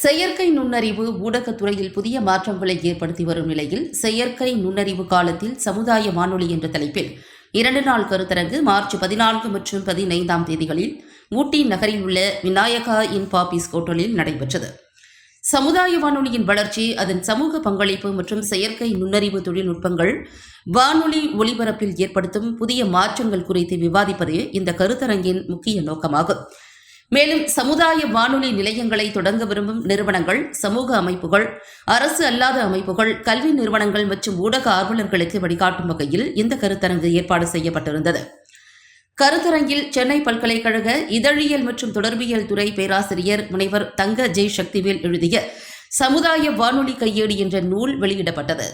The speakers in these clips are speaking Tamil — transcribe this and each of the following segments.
செயற்கை நுண்ணறிவு ஊடகத்துறையில் புதிய மாற்றங்களை ஏற்படுத்தி வரும் நிலையில் செயற்கை நுண்ணறிவு காலத்தில் சமுதாய வானொலி என்ற தலைப்பில் 2 நாள் கருத்தரங்கு மார்ச் 14 மற்றும் 15ஆம் தேதிகளில் ஊட்டி நகரில் உள்ள விநாயகா இன் பாபிஸ் ஹோட்டலில் நடைபெற்றது. சமுதாய வானொலியின் வளர்ச்சி, அதன் சமூக பங்களிப்பு மற்றும் செயற்கை நுண்ணறிவு தொழில்நுட்பங்கள் வானொலி ஒலிபரப்பில் ஏற்படுத்தும் புதிய மாற்றங்கள் குறித்து விவாதிப்பதே இந்த கருத்தரங்கின் முக்கிய நோக்கமாகும். மேலும் சமுதாய வானொலி நிலையங்களை தொடங்க விரும்பும் நிறுவனங்கள், சமூக அமைப்புகள், அரசு அல்லாத அமைப்புகள், கல்வி நிறுவனங்கள் மற்றும் ஊடக ஆர்வலர்களுக்கு வழிகாட்டும் வகையில் இந்த கருத்தரங்கு ஏற்பாடு செய்யப்பட்டிருந்தது. கருத்தரங்கில் சென்னை பல்கலைக்கழக இதழியல் மற்றும் தொடர்பியல் துறை பேராசிரியர் முனைவர் தங்க ஜெய் சக்திவேல் எழுதிய சமுதாய வானொலி கையேடு என்ற நூல் வெளியிடப்பட்டது.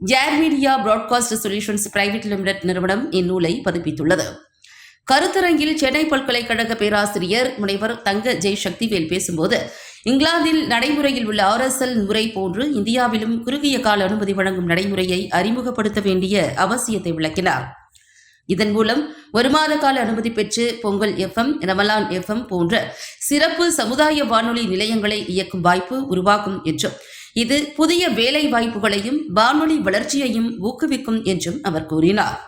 ஜேர் media broadcast solutions private limited நிறுவனம் இந்நூலை பதிப்பித்துள்ளது. கருத்தரங்கில் சென்னை பல்கலைக்கழக பேராசிரியர் முனைவர் தங்க ஜெய் சக்திவேல் பேசும்போது, இங்கிலாந்தில் நடைமுறையில் உள்ள RSL முறை போன்று இந்தியாவிலும் குறுகிய கால அனுமதி வழங்கும் நடைமுறையை அறிமுகப்படுத்த வேண்டிய அவசியத்தை விளக்கினார். இதன் மூலம் 1 மாத கால அனுமதி பெற்று பொங்கல் FM, ரமலான் FM போன்ற சிறப்பு சமுதாய வானொலி நிலையங்களை இயக்கும் வாய்ப்பு உருவாகும் என்றும், இது புதிய வேலை வாய்ப்புகளையும் வானொலி வளர்ச்சியையும் ஊக்குவிக்கும் என்றும் அவர் கூறினார்.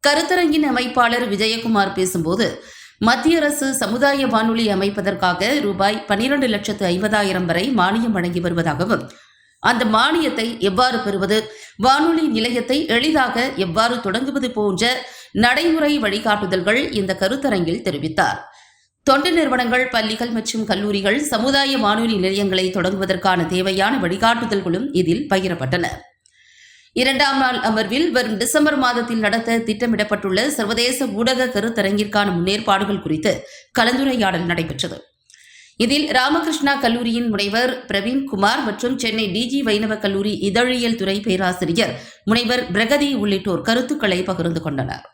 கருத்தரங்கின் அமைப்பாளர் விஜயகுமார் பேசும்போது, மத்திய அரசு சமுதாய வானொலி அமைப்பதற்காக ரூபாய் 12,50,000 வரை மானியம் வழங்கி வருவதாகவும், அந்த மானியத்தை எவ்வாறு பெறுவது, வானொலி நிலையத்தை எளிதாக எவ்வாறு தொடங்குவது போன்ற நடைமுறை வழிகாட்டுதல்கள் இந்த கருத்தரங்கில் தெரிவித்தார். தொண்டு நிறுவனங்கள், பள்ளிகள் மற்றும் கல்லூரிகள் சமுதாய வானொலி நிலையங்களை தொடங்குவதற்கான தேவையான வழிகாட்டுதல்களும் இதில் பகிரப்பட்டன. 2ஆம் நாள் அமர்வில் வரும் டிசம்பர் மாதத்தில் நடத்த திட்டமிடப்பட்டுள்ள சர்வதேச ஊடக கருத்தரங்கிற்கான முன்னேற்பாடுகள் குறித்து கலந்துரையாடல் நடைபெற்றது. இதில் ராமகிருஷ்ணா கல்லூரியின் முனைவர் பிரவீன்குமார் மற்றும் சென்னை DG வைணவ கல்லூரி இதழியல் துறை பேராசிரியர் முனைவர் பிரகதி உள்ளிட்டோர் கருத்துக்களை பகிர்ந்து கொண்டனர்.